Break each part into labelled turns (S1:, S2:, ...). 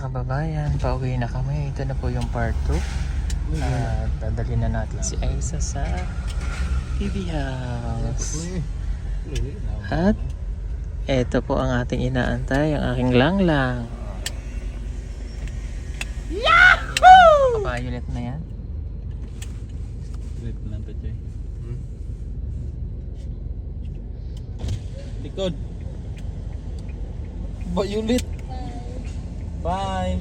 S1: kababayan, pauwi na kami. Ito na po yung part 2. At dadalhin na natin si Aiza sa PB House. At ito po ang ating inaantay, ang aking langlang. Yahoo! Violet na yan.
S2: Wait lang pa, Choy. Likod. Violet. Bye.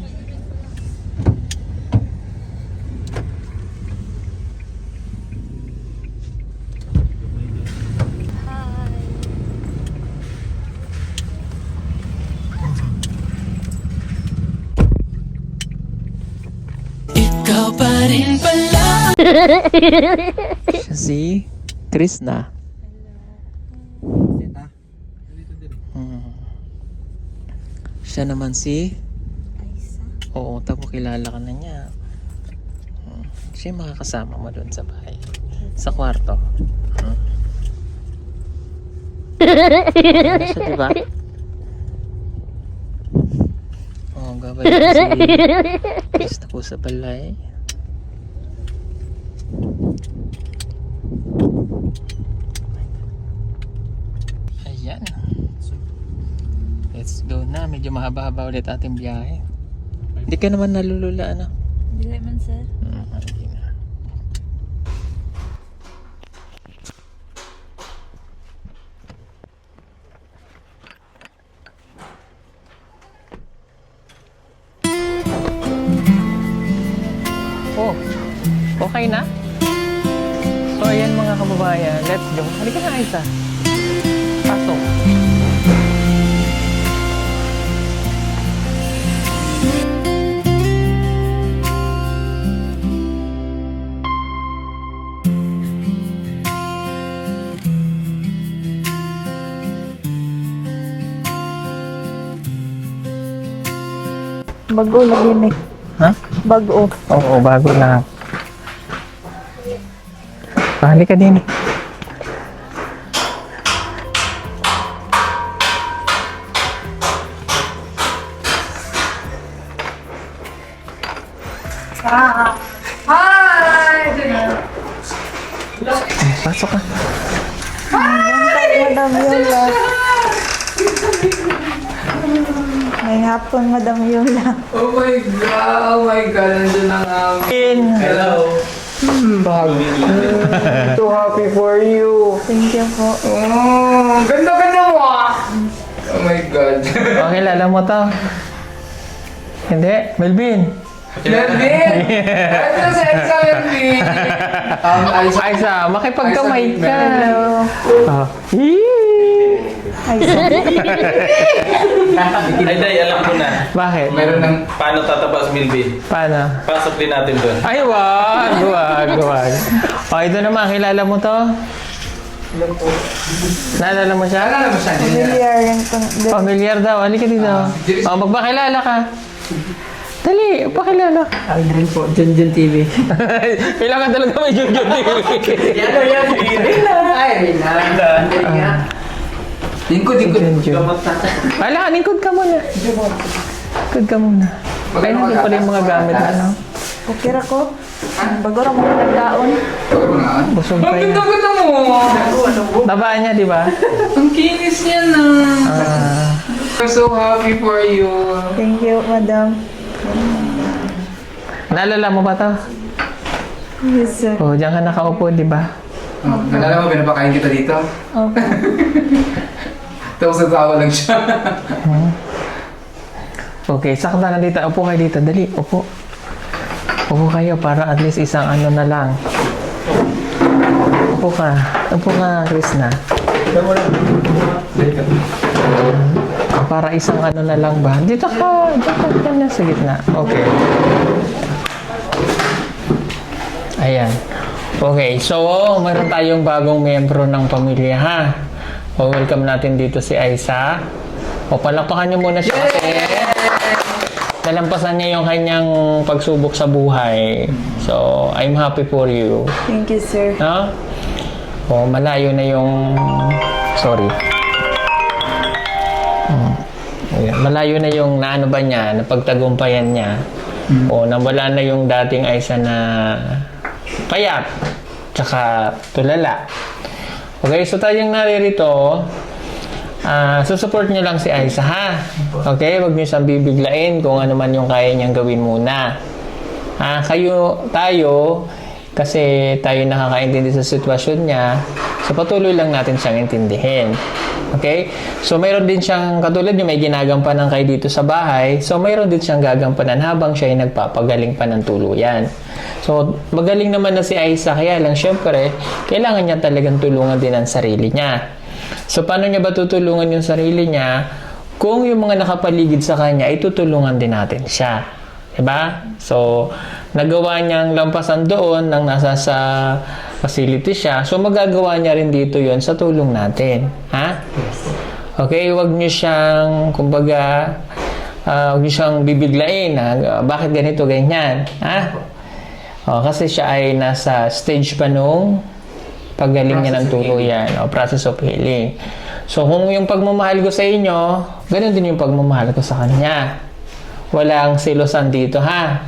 S1: Ikaw pa rin pala. Siya si Krishna. Siya naman si
S3: Aiza.
S1: Oo, tapos kilala ka na niya. Siya yung makakasama mo doon sa bahay. Sa kwarto. Ano siya, diba? Oo, gabay si Krista po sa balay. Ayan. Let's go na. Medyo mahaba-haba ulit ating biyahe. Hindi ka naman nalulula, ano?
S3: Dili man, sir.
S1: Hindi na. Oh, okay na? So ayan mga kababayan, let's go. Halika na, Aiza. Pasok.
S3: Bago lagi ni.
S1: Ha?
S3: Bago.
S1: Oo, bago lang. Halika din. Pasok ka.
S3: Madam Yola. May hapon, Madam Yola.
S4: Oh my God, nandiyan ang amin. Hello. So happy for you.
S3: Thank you po.
S4: Oh, ganda mo ah. Oh my God.
S1: Okay, lala mo to. Hindi, Melvin.
S4: Melvin! Ito si Aiza, Melvin.
S1: Aiza, makipagkamay ka.
S3: Hello.
S1: Oh. Yee!
S3: Aiza.
S2: Ay, Day, alam ko na.
S1: Bakit?
S4: Meron ng...
S2: Paano tataba si Milby?
S1: Paano?
S2: Pasok din natin doon.
S1: Ay, wag. O, ito naman, kilala mo to? Naalala mo siya?
S4: Alala mo siya?
S3: Familiar yung
S1: Familiar daw, halika dito. O, magpakilala ka. Dali, pakilala.
S4: Aldrin po, Junjun TV.
S1: Kailangan talaga may Junjun TV.
S4: Yan. Ay, Rina. Lingkod.
S1: Junjun. Wala, lingkod ka muna. Lingkod ka muna. Ay, nandun pala yung mga gamit na, no?
S3: Kukira ko. Bago rin mo nagdaon.
S1: Busog pa
S4: Ang
S1: yan.
S4: ganda mo.
S1: Tabaan niya, di ba?
S4: Ang kinis niya na. I'm so happy for you.
S3: Thank you, Madam.
S1: Naalala mo ba to?
S3: Yes, sir.
S1: O, diyan ka nakaupo, di ba?
S4: Nalala mo, pinapakain kita dito?
S3: Okay.
S4: Tapos natawa lang siya.
S1: Okay, sakta na dito. Upo kayo dito. Dali, upo. Upo kayo para at least isang ano na lang. Upo ka. Upo ka, Krishna. Para isang ano na lang ba? Dito ka. Dito na sa gitna. Okay. Ayan. Okay, so meron tayong bagong miyembro ng pamilya, ha? O, welcome natin dito si Aiza. O, palakpakan niyo muna siya kasi nalampasan niya yung kanyang pagsubok sa buhay. So, I'm happy for you.
S3: Thank you, sir.
S1: No? O, malayo na yung... Sorry. Ayan. malayo na yung naano ba niya, napagtagumpayan niya. O nawala na yung dating Aiza na payat, tsaka tulala. Okay, so tayong naririto, susupport niyo lang si Aiza, ha? Okay, huwag niyo siyang bibiglain kung ano man yung kaya niyang gawin muna. Tayo, kasi tayo nakakaintindi sa sitwasyon niya, so patuloy lang natin siyang intindihin. Okay? So, mayroon din siyang, katulad yung may ginagampanan kayo dito sa bahay, so mayroon din siyang gagampanan habang siya ay nagpapagaling pa ng tuluyan. So, magaling naman na si Aiza, kaya lang, syempre, kailangan niya talagang tulungan din ang sarili niya. So, paano niya ba tutulungan yung sarili niya? Kung yung mga nakapaligid sa kanya, itutulungan din natin siya. Diba? So, nagawa niyang lampasan doon nang nasa sa facility siya. So, magagawa niya rin dito yon sa tulong natin. Ha? Okay? Huwag niyo siyang, kumbaga, huwag niyo siyang bibiglain. Bakit ganito, ganyan? Ha? Kasi siya ay nasa stage pa nung paggaling niya ng tuluyan. Process of healing. So, kung yung pagmamahal ko sa inyo, ganun din yung pagmamahal ko sa kanya. Walang silosan dito, ha?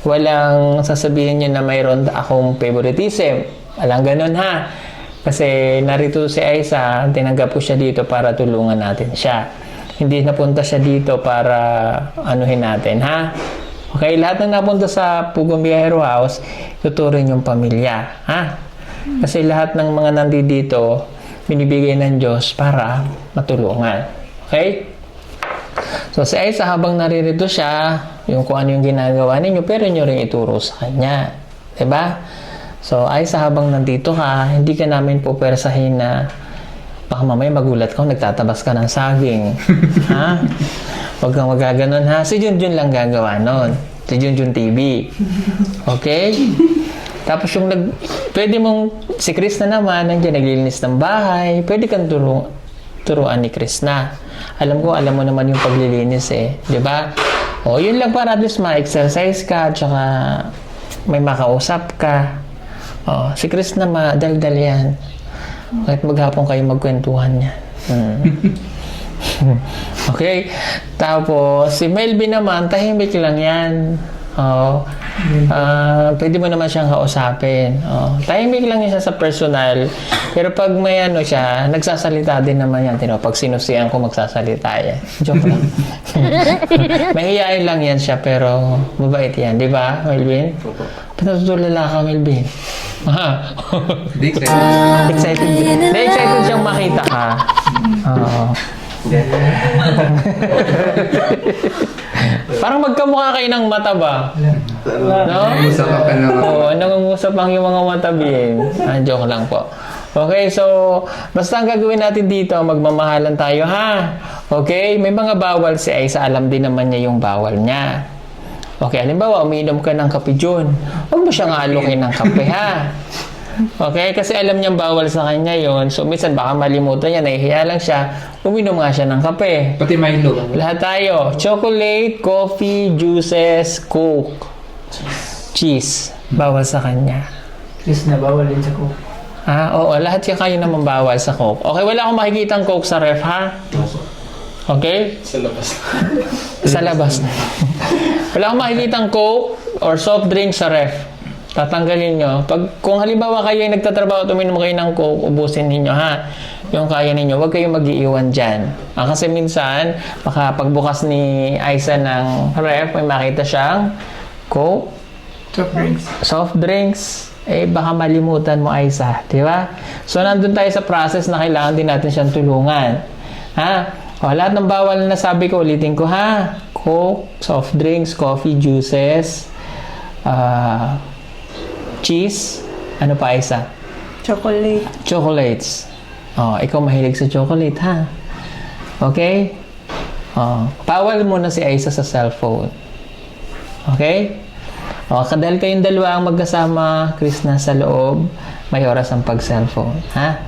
S1: Walang sasabihin niyo na mayroon akong favoritism. Walang ganun, ha? Kasi narito si Aiza, tinanggap ko siya dito para tulungan natin siya. Hindi napunta siya dito para anuhin natin, ha? Okay, lahat ng napunta sa Pugong Biyahero House, tuturin yung pamilya, ha? Kasi lahat ng mga nandito, binibigay ng Diyos para matulungan. Okay? So, si Aiza, habang naririto siya, yung kung ano yung ginagawa ninyo, pero nyo rin ituro sa kanya. Diba? So, Aiza, habang nandito ka, hindi ka namin pupersahin na baka mamaya magulat ka, nagtatabas ka ng saging. Ha? Huwag kang magaganon, ha? Si Junjun lang gagawa nun. Si Junjun TV. Okay? Tapos yung pwede mong, si Chris na naman, nandiyan, naglilinis ng bahay, pwede kang turuan ni Chris na. Alam mo naman yung paglilinis di ba? Yun lang para at least ma-exercise ka, tsaka may makausap ka. Si Chris na madaldal yan. Kahit maghapon kayo magkwentuhan yan. Okay? Tapos, si Melvin naman, tahimik lang yan. Pwede mo naman siyang kausapin. Tahimik lang siya sa personal. Pero pag may ano siya, nagsasalita din naman yan. Pag sinusiyan ko, magsasalita yan. Joke lang. Mahihayin lang yan siya, pero mabait yan. Di ba, Melvin? Pinatutulala ka, Melvin. Excited. Excited siyang makita ka. Parang magkamukha kayo ng mata ba? No? Nangungusap ang yung mga matabihin. Joke lang po. Okay, so basta ang gagawin natin dito, magmamahalan tayo, ha? Okay, may mga bawal si Aiza, alam din naman niya yung bawal niya. Okay, halimbawa, umiinom ka ng kape dyan. Huwag mo siyang alukin ng kape, ha? Okay, kasi alam niyang bawal sa kanya yon. So, minsan baka malimutan niya, nahihiya lang siya, uminom nga siya ng kape.
S4: Pati Milo.
S1: Lahat tayo. Chocolate, coffee, juices, Coke, cheese. Bawal sa kanya.
S5: Chris na bawal din sa Coke.
S1: Oo, lahat kayo naman bawal sa Coke. Okay, wala akong makikitang Coke sa ref, ha? Okay?
S2: Sa labas.
S1: Sa labas. Wala akong makikitang Coke or soft drink sa ref. Tatanggalin nyo. Kung halimbawa kayo ay nagtatrabaho at uminom kayo ng Coke, ubusin ninyo, ha? Yung kaya ninyo. Huwag kayong mag-iiwan dyan. Kasi minsan, baka pagbukas ni Aiza ng ref, may makita siyang Coke, soft drinks, baka malimutan mo, Aiza. Di ba? So, nandun tayo sa process na kailangan din natin siyang tulungan. Ha? Lahat ng bawal na nasabi ko, ulitin ko, ha? Coke, soft drinks, coffee, juices, cheese, ano pa, Aiza?
S3: Chocolate.
S1: Chocolates. Ikaw mahilig sa chocolate, ha? Okay? Bawal muna si Aiza sa cellphone. Okay? Dahil kayong dalawa ang magkasama, Chris, nasa loob, may oras ang pag-cellphone, ha?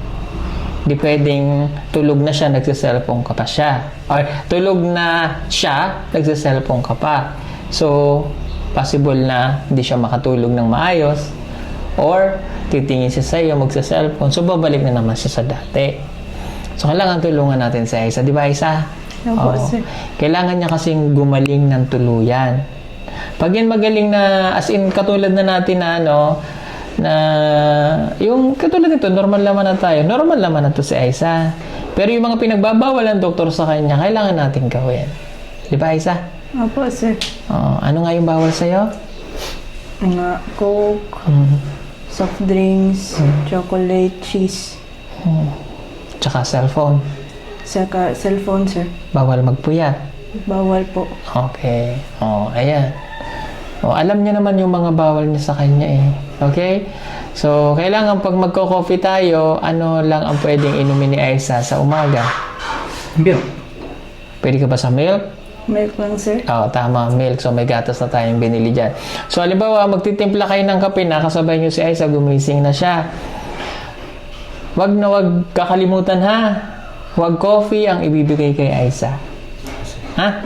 S1: Hindi pwedeng tulog na siya, nagsa-cellphone ka pa siya. Or tulog na siya, nagsa-cellphone ka pa. So, possible na hindi siya makatulog ng maayos. Or, titingin siya sa iyo, magsa-cellphone. So, babalik na naman siya sa dati. So, kailangan tulungan natin si Aiza. Di ba, Aiza?
S3: Opo,
S1: Oo.
S3: sir.
S1: Kailangan niya kasing gumaling ng tuluyan. Pag yan magaling na, as in, katulad na natin na ano, na yung katulad nito, normal naman na tayo. Normal naman na to si Aiza. Pero yung mga pinagbabawal ng doktor sa kanya, kailangan natin gawin. Di ba, Aiza?
S3: Opo, sir.
S1: Oo. Ano nga yung bawal sa'yo?
S3: Mga Coke, soft drinks, chocolate, cheese,
S1: Tsaka cellphone.
S3: saka cellphone, sir.
S1: Bawal magpuyat.
S3: Bawal po.
S1: Okay. Ayan. Alam niya naman yung mga bawal niya sa kanya eh. Okay? So, kailangan pag magko-coffee tayo, ano lang ang pwedeng inumin ni Aiza sa umaga?
S5: Milk.
S1: Pwede ka ba sa milk?
S3: Milk lang, sir.
S1: Oo, tama, milk. So, may gatas na tayong binili dyan. So, halimbawa, magtitimpla kayo ng kape, nakasabay niyo si Aiza, gumising na siya. Wag na wag kakalimutan ha. Wag coffee ang ibibigay kay Aiza. Ha?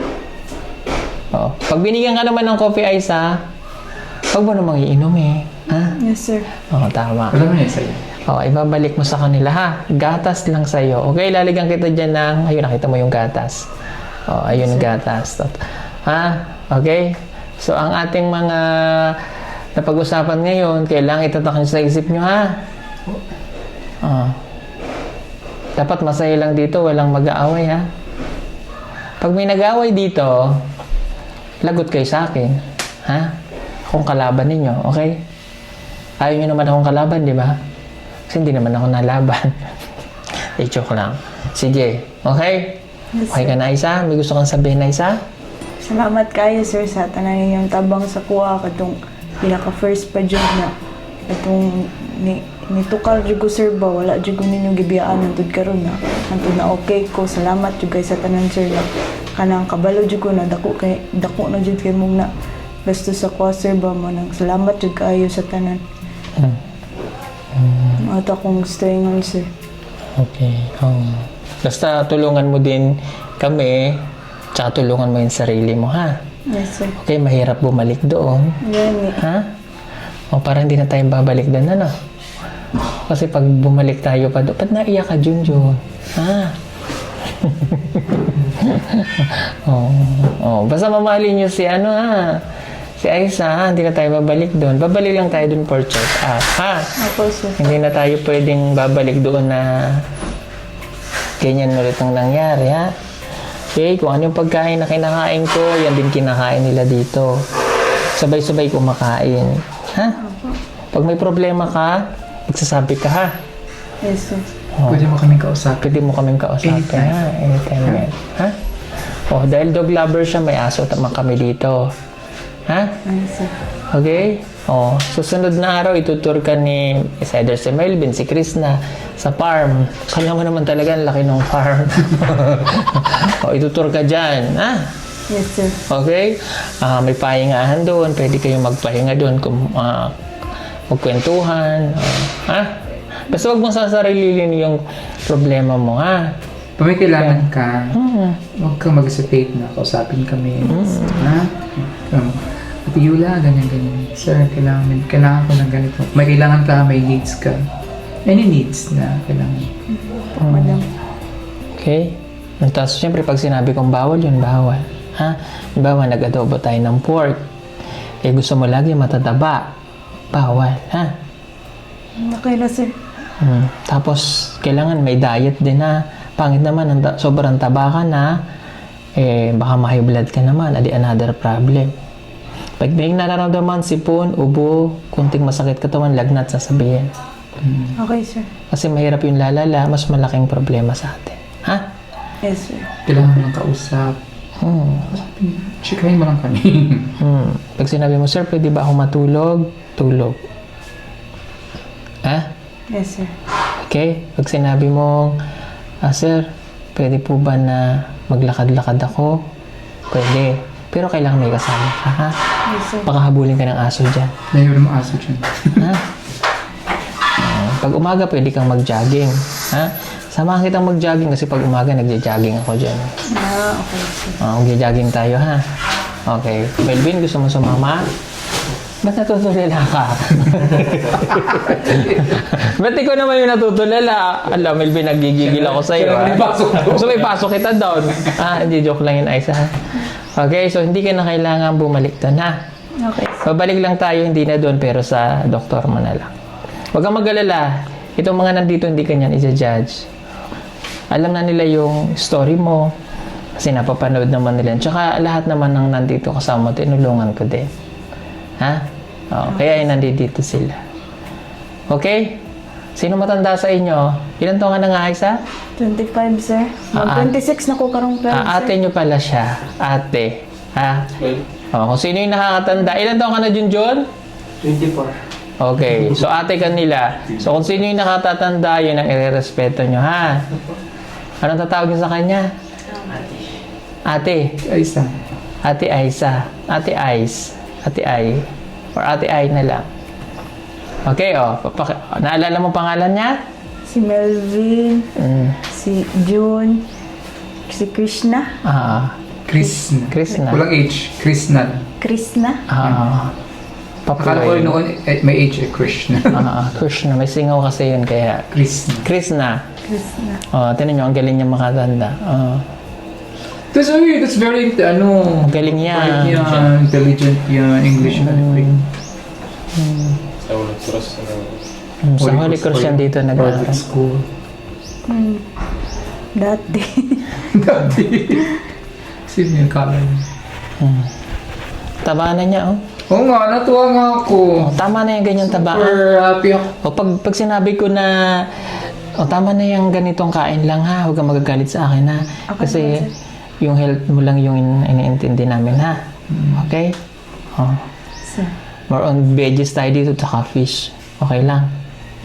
S1: Oo. Pag binigyan ka naman ng coffee, Aiza, wag mo namang iinom eh. Ha?
S3: Yes, sir.
S1: Oo, tama.
S5: Alam mo na sa'yo.
S1: Oo, ibabalik mo sa kanila ha. Gatas lang sa'yo. Okay, lalagyan kita dyan ng... Ayun, nakita mo yung gatas. Oo, ayun yung gatas. Ha? Okay? So, ang ating mga napag-usapan ngayon, kailangan itatak nyo sa isip nyo ha. Dapat masaya lang dito, walang mag-aaway ha. Pag may nag-aaway dito, lagot kayo sa akin. Ha? Akong kalaban ninyo, okay? Ayaw nyo naman akong kalaban, di ba? Kasi hindi naman ako nalaban. Joke lang. Sige, okay?
S3: Yes,
S1: Okay ka na, Aiza? May gusto kang sabihin, Aiza?
S3: Salamat kayo, sir, sa tanan ninyong tabang sa kuha katong pinaka-first pa job na katong nitukal jud ko, sir, ba wala jud ko ninyo gibiyaan antud karon na antud na okay ko. Salamat jud kay sa tanan, sir, na kanang kabalo jud ko na dako na jud kay mong na gasto sa kuha, sir, ba mo nang salamat jud kayo sa tanan. Ata kong staying, sir.
S1: Okay. Basta tulungan mo din kami, tsaka tulungan mo yung sarili mo, ha?
S3: Yes, sir.
S1: Okay, mahirap bumalik doon.
S3: Gani.
S1: Ha? O para hindi na tayo babalik doon, ano? Kasi pag bumalik tayo pa doon, ba't naiyak ka, Junjun? Ha? Basta mamahalin nyo si ano, ha? Si Aiza, ha? Hindi na tayo babalik doon. Babalik lang tayo doon for check-up, ha?
S3: Ako, sir.
S1: Hindi na tayo pwedeng babalik doon na ganyan ulit ang nangyari, ha? Okay, kung ano yung pagkain na kinakain ko, yan din kinakain nila dito. Sabay-sabay kumakain. Ha? Pag may problema ka, magsasabi ka, ha?
S3: Yes, sir.
S5: Pwede mo kaming kausapin.
S1: Pwede mo kaming kausapin,
S5: Anytime.
S1: ha? Anytime, yan. Ha? Dahil dog lover siya, may aso naman kami dito. Ha?
S3: Yes, sir.
S1: Okay? Susunod na araw, itutur ka ni either si Melvin, si Krishna sa farm. Kala mo naman talaga ang laki ng farm. Itutur ka dyan. Ha?
S3: Yes, sir.
S1: Okay? May pahingahan doon. Pwede kayong magpahinga doon. Magkwentuhan. Ha? Basta huwag mong sasarilin yung problema mo, ha?
S5: Pag may kailangan ka, huwag kang mag-hesitate na kausapin kami. Ha? Ate Yula, ganyan-ganyan. Sir, kailangan ko ng ganito. May kailangan ka, may needs ka. Any needs na kailangan.
S3: Madam.
S1: Okay? Tapos, siyempre, pag sinabi kong bawal, yun bawal. Ha? Halimbawa, nag-adobo tayo ng pork. Gusto mo lagi matataba. Bawal, ha?
S3: Okay na, sir.
S1: Tapos, kailangan may diet din, ha? Pangit naman, sobrang taba ka na, baka ma-high blood ka naman, adi another problem. Pag may nararamdaman, sipon, ubo, kunting masakit katawan, lagnat, sasabihin.
S3: Okay, sir.
S1: Kasi mahirap yung lalala, mas malaking problema sa atin. Ha?
S3: Yes, sir.
S5: Kailangan mo lang kausap. Chikahin mo lang kami.
S1: Pag sinabi mo, sir, pwede ba ako matulog? Tulog. Ha?
S3: Yes, sir.
S1: Okay? Pag sinabi mo, sir, pwede po ba na maglakad-lakad ako? Pwede. Pero kailangan may kasama ka, ha?
S3: Yes, sir.
S1: Baka habulin ka ng aso dyan.
S5: Mayroon mo aso dyan.
S1: Ha? Pag umaga, pwede kang mag-jogging. Ha? Samahan kitang mag-jogging kasi pag umaga, nagja-jogging ako dyan.
S3: Okay, sir.
S1: Mag-jogging tayo, ha? Okay. Melvin, gusto mo sumama? Ba't natutulala ka? Ba't ikaw naman yung natutulala? Alam, Melvin, nagigigil ako sa'yo.
S5: Siya naman yung pasok ko.
S1: Gusto mo ipasok kita doon? Hindi, joke lang yun, Aiza. Okay, so hindi ka na kailangan bumalik doon, ha?
S3: Okay.
S1: Babalik lang tayo, hindi na doon, pero sa doktor mo na lang. Huwag kang mag-alala. Itong mga nandito, hindi ka niyan i-judge. Alam na nila yung story mo. Kasi napapanood naman nila. Tsaka lahat naman ng nandito kasama, tinulungan ko din. Ha? Kaya yung nandito sila. Okay? Sino matanda sa inyo? Ilan taon ka na nga, Aiza?
S3: 25, sir. Mag 26 na ko karong sir.
S1: Ate nyo pala siya. Ate. Ha? Kung sino yung nakakatanda. Ilan taon ka na, Junjun?
S5: 24.
S1: Okay. So, ate kanila. So, kung sino yung nakatatanda, yun ang irerespeto nyo, ha? Anong tatawag nyo sa kanya? Ate.
S5: Aiza.
S1: Ate Aiza. Ate Ais. Ate Ai. Or Ate Ai na lang. Okay, naalala mo pangalan niya?
S3: Si Melvin, si June, si Krishna.
S5: Krishna.
S1: Krishna.
S5: Walang H. Krishna.
S3: Krishna.
S5: Akala ko noon may H Krishna.
S1: Krishna. May singaw kasi yun kaya.
S5: Krishna.
S1: Krishna.
S3: Krishna.
S1: Tinan nyo, ang galing niya makatanda.
S5: That's very,
S1: Ang galing niya.
S5: Intelligent yung English na.
S1: Sa Holy Cross yan dito nag-aaral.
S5: Private school.
S3: Dati.
S5: Dati. Sino yung color?
S1: Taba na niya, oh.
S5: Oo nga, natuwa nga ako.
S1: Tama na yung ganyan tabaan.
S5: Super happy ako.
S1: Pag sinabi ko na, tama na yung ganitong kain lang, ha. Huwag kang magagalit sa akin, ha. Kasi yung health mo lang yung iniintindi namin, ha. Okay?
S3: Sir.
S1: More on veggies tayo dito, tsaka fish. Okay lang.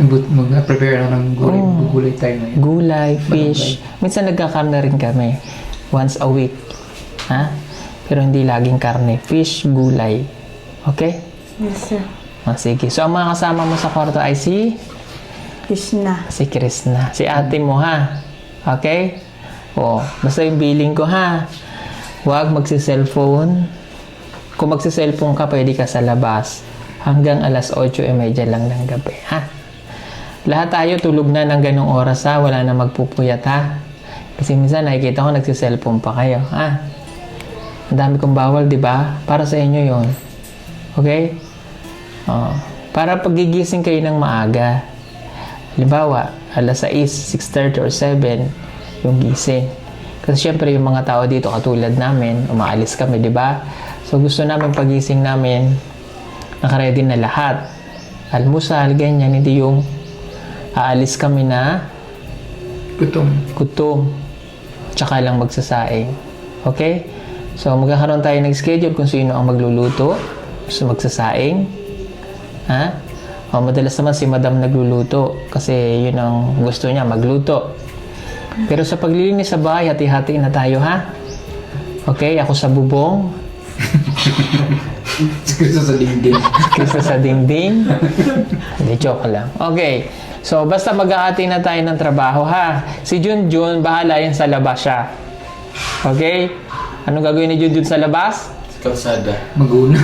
S5: Mag-prepare na ng gulay. Gulay tayo ngayon.
S1: Gulay, fish. Minsan nagkakarne rin kami. Once a week. Ha? Pero hindi laging karne. Fish, gulay. Okay?
S3: Yes, sir.
S1: Sige. So, ang mga kasama mo sa kwarto ay si
S3: Krishna.
S1: Krishna. Si ate mo, ha? Okay? Basta yung billing ko, ha? Huwag magsi-cellphone. Kung magsi-cellphone ka, pwede ka sa labas. Hanggang alas 8:30 lang ng gabi, ha? Lahat tayo tulog na ng ganong oras, ha? Wala na magpupuyat, ha? Kasi minsan nakikita ko nagsi-cellphone pa kayo, ha? Ang dami kong bawal, di ba? Para sa inyo yon. Okay? Para pagigising kayo ng maaga. Halimbawa, alas 6, 6:30 or 7, yung gising. Kasi syempre yung mga tao dito katulad namin, umaalis kami, di ba? So gusto namin pagising namin, nakaready na lahat. Almusal, ganyan, hindi yung aalis kami na gutom. Tsaka lang magsasaing. Okay? So magkakaroon tayo ng schedule kung sino ang magluluto. Gusto magsasaing. Ha? Madalas naman si Madam nagluluto kasi yun ang gusto niya, magluto. Pero sa paglilinis sa bahay, hati-hati na tayo, ha? Okay? Ako sa bubong.
S5: Kristo sa dingding.
S1: Kristo sa dingding. Hindi, joke lang. Okay. So, basta mag-aati na tayo ng trabaho, ha? Si Junjun, bahala yan sa labas siya. Okay? Anong gagawin ni Junjun sa labas?
S2: Kalsada.
S5: Maguna.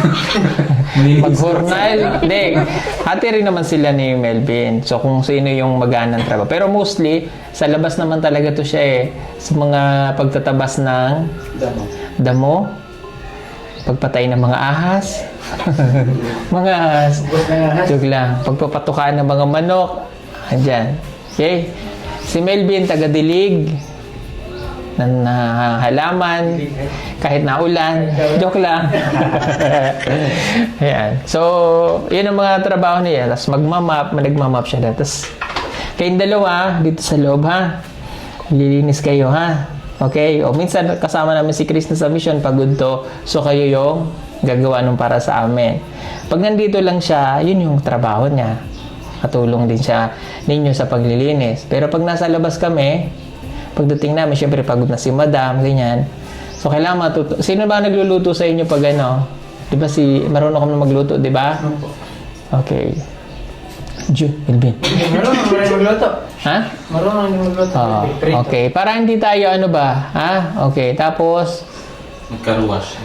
S1: Maghornal. Hindi. Hati rin naman sila ni Melvin. So, kung sino yung magaan ng trabaho. Pero mostly, sa labas naman talaga to siya eh. Sa mga pagtatabas ng damo. Pagpatay ng mga ahas. Mga ahas. Joke lang. Pagpapatukaan ng mga manok. Andyan. Okay? Si Melvin, taga-dilig. Ng halaman. Kahit naulan. Joke lang. Ayan. So, yun ang mga trabaho niya. Tapos nagmamap siya na. Tapos, kayong dalawa, dito sa loob, ha? Lilinis kayo, ha? Okay? O minsan, kasama namin si Chris na sa mission, pagod to. So, kayo yung gagawa nung para sa amin. Pag nandito lang siya, yun yung trabaho niya. Katulong din siya ninyo sa paglilinis. Pero pag nasa labas kami, pagdating namin, syempre pagod na si Madam, ganyan. So, kailangan matuto. Sino ba nagluluto sa inyo pag ano? Di ba marunong kami magluto, di ba? Okay. Melvin.
S5: Marunong magluto.
S1: Ha?
S5: Marunong magluto.
S1: Okay. Para hindi tayo ha? Okay. Tapos,
S2: Nagkaruwash.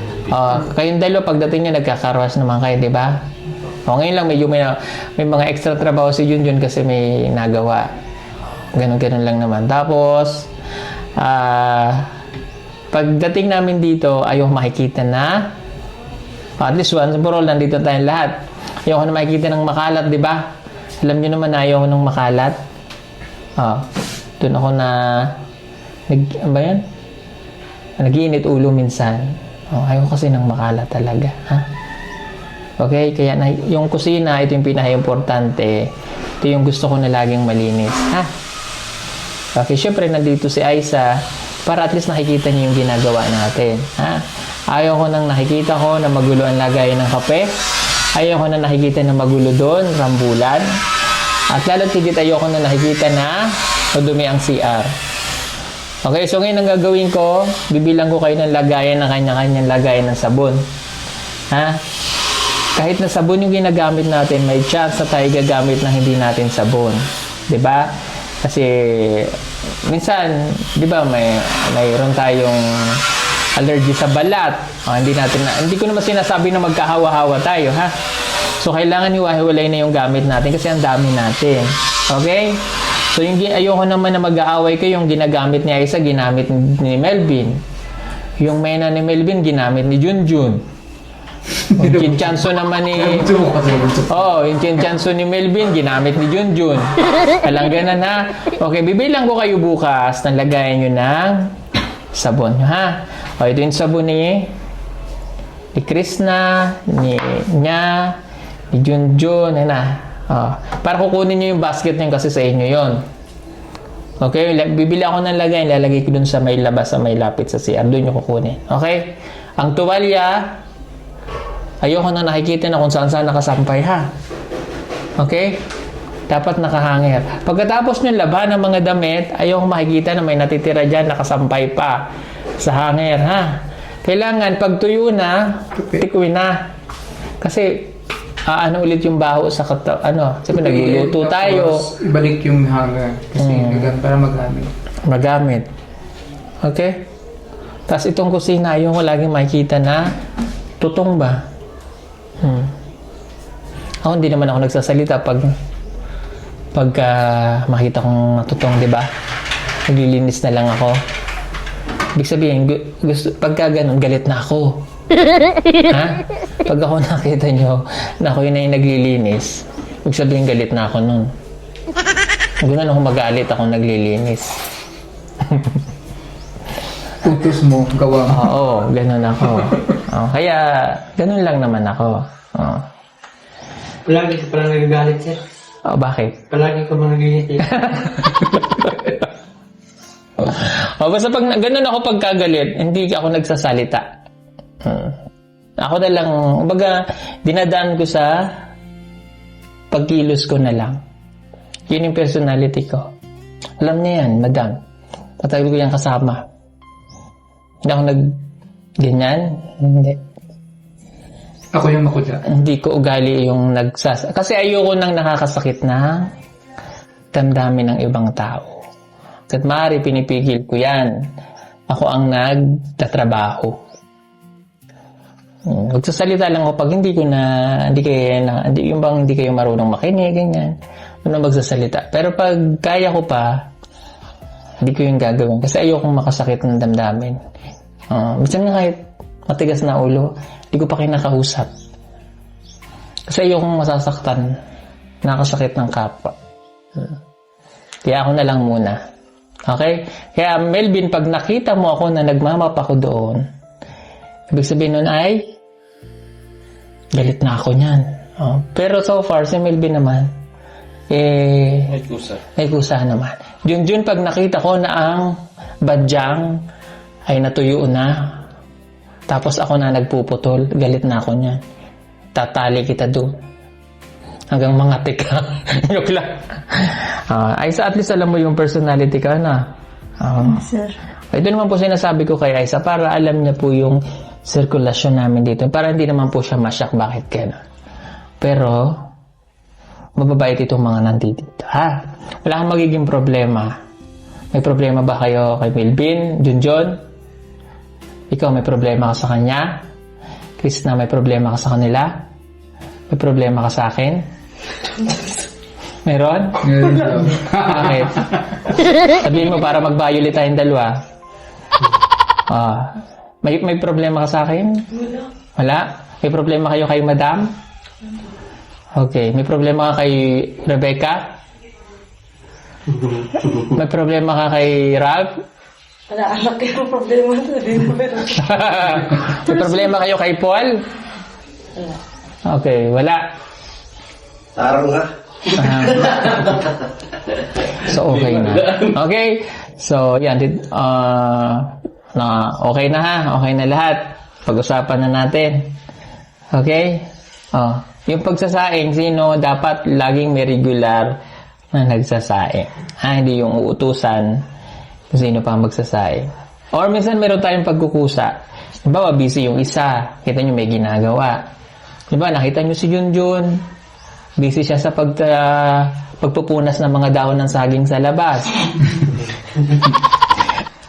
S1: kayong dalawa, pagdating nyo, nagkakarwas naman kayo, di ba? O, ngayon lang medyo may mga extra trabaho si Junjun kasi may nagawa. Ganun lang naman. Tapos, pagdating namin dito, ayaw makikita na, at least once for all, nandito tayong lahat. Ayaw ko na makikita ng makalat, di ba? Alam niyo naman na ayaw ko ng makalat. Doon ako na, ano ba yan? Nag-iinit ulo minsan. Ayaw kasi ng makalat talaga. Ha? Okay? Kaya yung kusina, ito yung pinaka-importante. Ito yung gusto ko na laging malinis. Ha? Okay, syempre nandito si Aiza para at least nakikita niyo yung ginagawa natin. Ha? Ayaw ko nang nakikita ko na magulo ang lagay ng kape. Ayaw ko na nakikita na magulo doon, rambulan. At lalo't higit ayaw ko na nakikita na madumi ang CR. Okay, so ngayon ang gagawin ko, bibilang ko kayo ng lagayan ng kanya-kanyang lagayan ng sabon. Ha? Kahit na sabon yung ginagamit natin, may chance na tayo gagamit na hindi natin sabon. 'Di ba? Kasi minsan, 'di ba, mayroon tayong allergy sa balat. Hindi ko naman sinasabi na magkahawa-hawa tayo, ha? So kailangan hiwa-hiwalay na yung gamit natin kasi ang dami natin. Okay? So yung ayoko naman na mag-aaway ko, yung ginagamit ni Aiza, ginamit ni Melvin. Yung mena ni Melvin, ginamit ni Junjun. Yung chinchanso naman ni... yung chinchanso ni Melvin, ginamit ni Junjun. Alang ganan, ha? Okay, bibilang ko kayo bukas na lagayan nyo ng sabon, ha? Ito yung sabon ni Krishna, ni Junjun, para kukunin nyo yung basket nyo kasi sa inyo yon. Okay, bibili ako ng lagay, lalagay ko dun sa may labas, sa may lapit sa CR, dun yung kukunin. Okay, ang tuwalya, ayoko na nakikita na kung saan nakasampay, ha? Okay, dapat nakahanger. Pagkatapos nyo laban ng mga damit, ayoko makikita na may natitira dyan, nakasampay pa sa hanger, ha? Kailangan pag tuyo na, tikuin na. Kasi ulit yung baho sa sabi nagluluto tayo.
S5: Ibalik yung hanger kasi para magamit. Okay? Tapos itong kusina, yung ko laging makikita na tutong ba? Ako hindi naman ako nagsasalita pagka makita kong natutong, di ba? Naglilinis na lang ako. Ibig sabihin, pagka ganun, galit na ako. Ha? Pag ako nakita nyo na ako yun ay naglilinis, ibig sabihin galit na ako nun. Ganun ako magalit ako naglilinis. Utos mo, gawa mo.
S1: Oo, ganun ako. Kaya, ganun lang naman ako.
S4: Palagi ka palang nagagalit, sir.
S1: Bakit?
S4: Palagi ka mga naglinis,
S1: Basta pag ganun ako pagkagalit, hindi ako nagsasalita. Ako na lang, kumbaga, dinadaan ko sa pagkilos ko na lang. Yun yung personality ko. Alam niya yan, madam. Matagal ko yan kasama. Hindi ako ganyan. Hindi.
S5: Ako yung makuda.
S1: Hindi ko ugali yung kasi ayoko nang nakakasakit na damdamin ng ibang tao. At maaari pinipigil ko yan. Ako ang nagtatrabaho. Magsasalita lang ako pag hindi kayo marunong makinig, ganyan. Ano magsasalita. Pero pag kaya ko pa, hindi ko yung gagawin. Kasi ayokong makasakit ng damdamin. Minsan nga kahit matigas na ulo, hindi ko pa kinakausap. Kasi ayokong masasaktan, nakasakit ng kapwa. Kaya ako na lang muna. Okay? Kaya Melvin, pag nakita mo ako na nagmamapa ko doon, ibig sabihin nun ay galit na ako niyan. Pero so far, si Melvin naman, may kusa naman. Junjun, pag nakita ko na ang badyang ay natuyo na, tapos ako na nagpuputol, galit na ako niyan. Tatali kita doon. Hanggang mga tika. Joke lang. Aiza, at least alam mo yung personality ka na.
S3: Sir.
S1: Ito naman po sinasabi ko kay Aiza para alam niya po yung sirkulasyon namin dito. Para hindi naman po siya masyak bakit gano'n. Pero, mababait itong mga nandito. Ha? Wala kang magiging problema. May problema ba kayo kay Melvin, Junjun? Ikaw may problema ka sa kanya? Krishna, may problema ka sa kanila? May problema ka sa akin? Meron? Bakit? Sabihin mo para mag-violet tayong dalawa. May problema ka sa akin? Wala. May problema kayo kay Madam? Okay. May problema ka kay Rebecca? May problema ka kay Ralph?
S3: Wala, anak yung problema sa
S1: May problema kayo kay Paul? Okay, wala.
S6: Tarong nga.
S1: So, okay na. Okay. So, yan. Okay na ha. Okay na lahat. Pag-usapan na natin. Okay? Yung pagsasaing, sino dapat laging may regular na nagsasaing? Hindi yung uutusan kung sino pa magsasaing. Or minsan meron tayong pagkukusa. Diba, busy yung isa. Kita nyo may ginagawa. Diba, nakita nyo si Junjun. Busy siya sa pagpupunas ng mga dahon ng saging sa labas.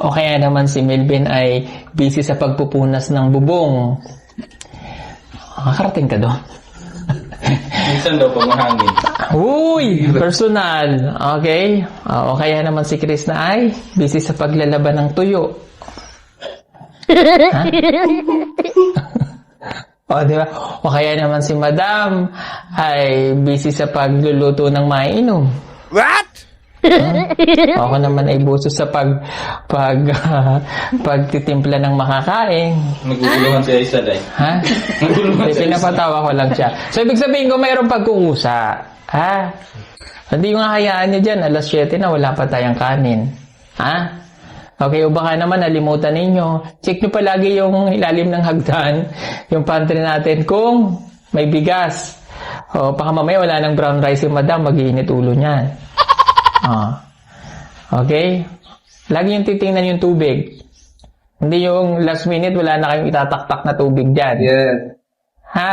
S1: O kaya naman si Melvin ay busy sa pagpupunas ng bubong. Makakarating ka doon.
S2: Minsan daw pag mahangin.
S1: Uy! Personal. Okay? O kaya naman si Chris na ay busy sa paglalaban ng tuyo. Ha? O, di ba? O kaya naman si Madam ay busy sa pagluluto ng mainom.
S6: What?
S1: Ako naman ay buso sa pagtitimpla ng makakain.
S2: Naguguluhan si Aisa day.
S1: Ha? Pinapatawa ko lang siya. So, ibig sabihin ko mayroong pagkukusa. Ha? Hindi yung hayaan niyo dyan. Alas 7 na, wala pa tayong kanin. Ha? Okay, o baka naman nalimutan ninyo. Check nyo palagi yung ilalim ng hagdan, yung pantry natin kung may bigas. O, baka mamaya wala ng brown rice yung Madam, mag-iinit ulo niyan. Okay? Lagi yung titingnan yung tubig. Hindi yung last minute, wala na kayong itataktak na tubig dyan.
S5: Yes.
S1: Ha?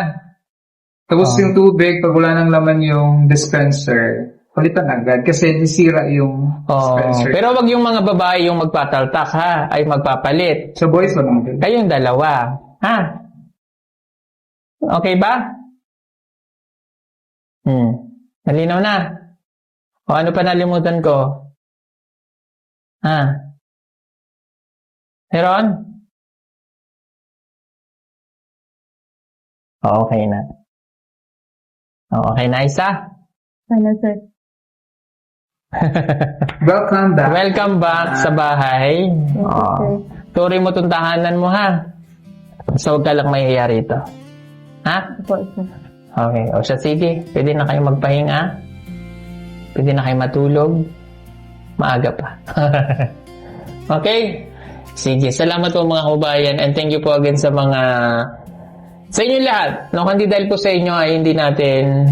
S5: Tapos yung tubig, pag wala nang laman yung dispenser, palitan agad kasi nasira yung dispenser.
S1: Pero wag yung mga babae yung magpataltak, ha? Ay magpapalit.
S5: So boys, walang din.
S1: Kayong dalawa. Ha? Okay ba? Nalinaw na? O ano pa nalimutan ko? Ha? Meron? Okay na. Okay na, Isa?
S3: Ano, sir?
S5: Welcome back.
S1: Welcome back sa bahay. Turi mo itong tahanan mo, ha? So, huwag ka lang mahihiya rito. Ha?
S3: Opo, sir.
S1: Okay. O siya, sige. Pwede na kayo magpahinga. Pwede na kayo matulog. Maaga pa. Okay? Sige. Salamat po mga kababayan. And thank you po again sa inyo lahat. No, hindi dahil po sa inyo ay hindi natin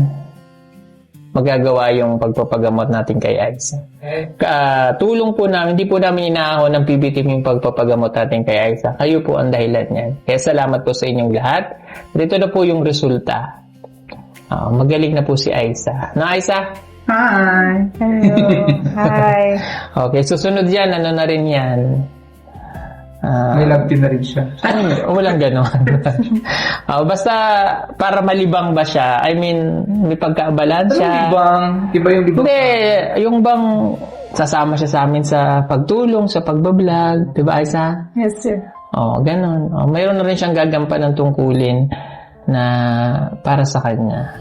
S1: magagawa yung pagpapagamot natin kay Aiza. Tulong po namin, hindi po namin inaahon ng PB team yung pagpapagamot natin kay Aiza. Kayo po ang dahilan niyan. Kaya salamat po sa inyong lahat. Dito na po yung resulta. Magaling na po si Aiza. No, Aiza?
S5: Hi.
S3: Hello. Hi.
S1: Okay, susunod yan. Ano na rin yan?
S5: May love team na rin siya.
S1: Walang ganon. Basta para malibang ba siya? I mean, may pagkaabalan siya.
S5: Iba yung libang.
S1: Hindi, yung bang sasama siya sa amin sa pagtulong, sa pagbablog. Diba, Aiza?
S3: Yes, sir.
S1: Ganon. Mayroon na rin siyang gagampan ng tungkulin na para sa kanya.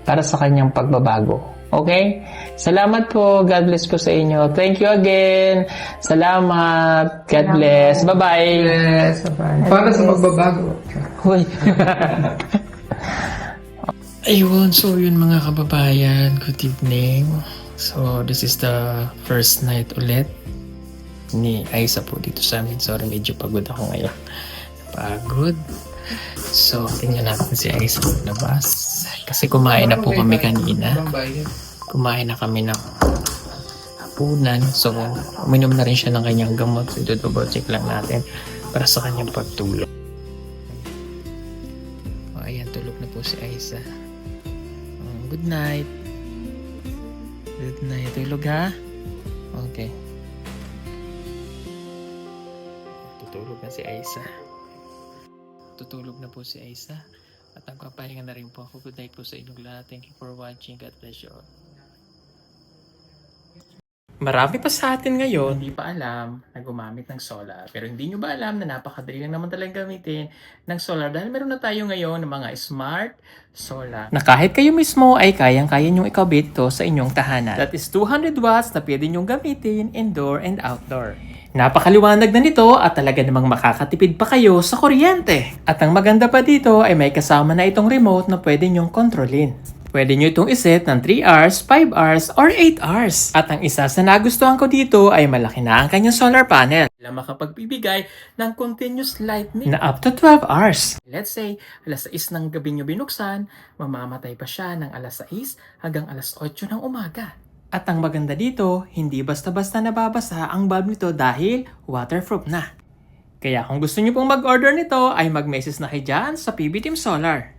S1: Para sa kanyang pagbabago. Okay? Salamat po. God bless po sa inyo. Thank you again. Salamat. God bless. Bye-bye.
S5: Yes, bye. Para sa magbabago.
S1: Uy. Ayun. So, yun mga kababayan. Good evening. So, this is the first night ulit ni Aiza po dito sa amin. Sorry, medyo pagod ako ngayon. Pagod. So, tingnan natin si Aiza sa labas. Kasi kumain na po kami kanina. Kumain na kami ng hapunan. So, uminom na rin siya ng kanyang gamot. So, double check lang natin para sa kanyang pagtulog. Ayan, tulog na po si Aiza. Good night. Good night. Tulog ha? Okay. Tutulog na si Aiza. Tutulog na po si Aiza. At nagpapahinga na rin po ako. Good night po sa inyong lahat. Thank you for watching. God bless you all. Marami pa sa atin ngayon hindi pa alam na gumamit ng solar. Pero hindi nyo ba alam na napakadali lang naman talaga gamitin ng solar dahil meron na tayo ngayon ng mga smart solar na kahit kayo mismo ay kayang-kaya nyong ikabit ito sa inyong tahanan. That is 200 watts na pwede nyong gamitin indoor and outdoor. Napakaliwanag na nito at talaga namang makakatipid pa kayo sa kuryente. At ang maganda pa dito ay may kasama na itong remote na pwede nyong kontrolin. Pwede nyo itong iset ng 3 hours, 5 hours, or 8 hours. At ang isa sa nagustuhan ko dito ay malaki na ang kanyang solar panel. Na makapagbibigay ng continuous lightning na up to 12 hours. Let's say, alas 6 ng gabi nyo binuksan, mamamatay pa siya ng alas 6 hanggang alas 8 ng umaga. At ang maganda dito, hindi basta-basta nababasa ang bulb nito dahil waterproof na. Kaya kung gusto nyo pong mag-order nito ay mag-message na kayo dyan sa PB Team Solar.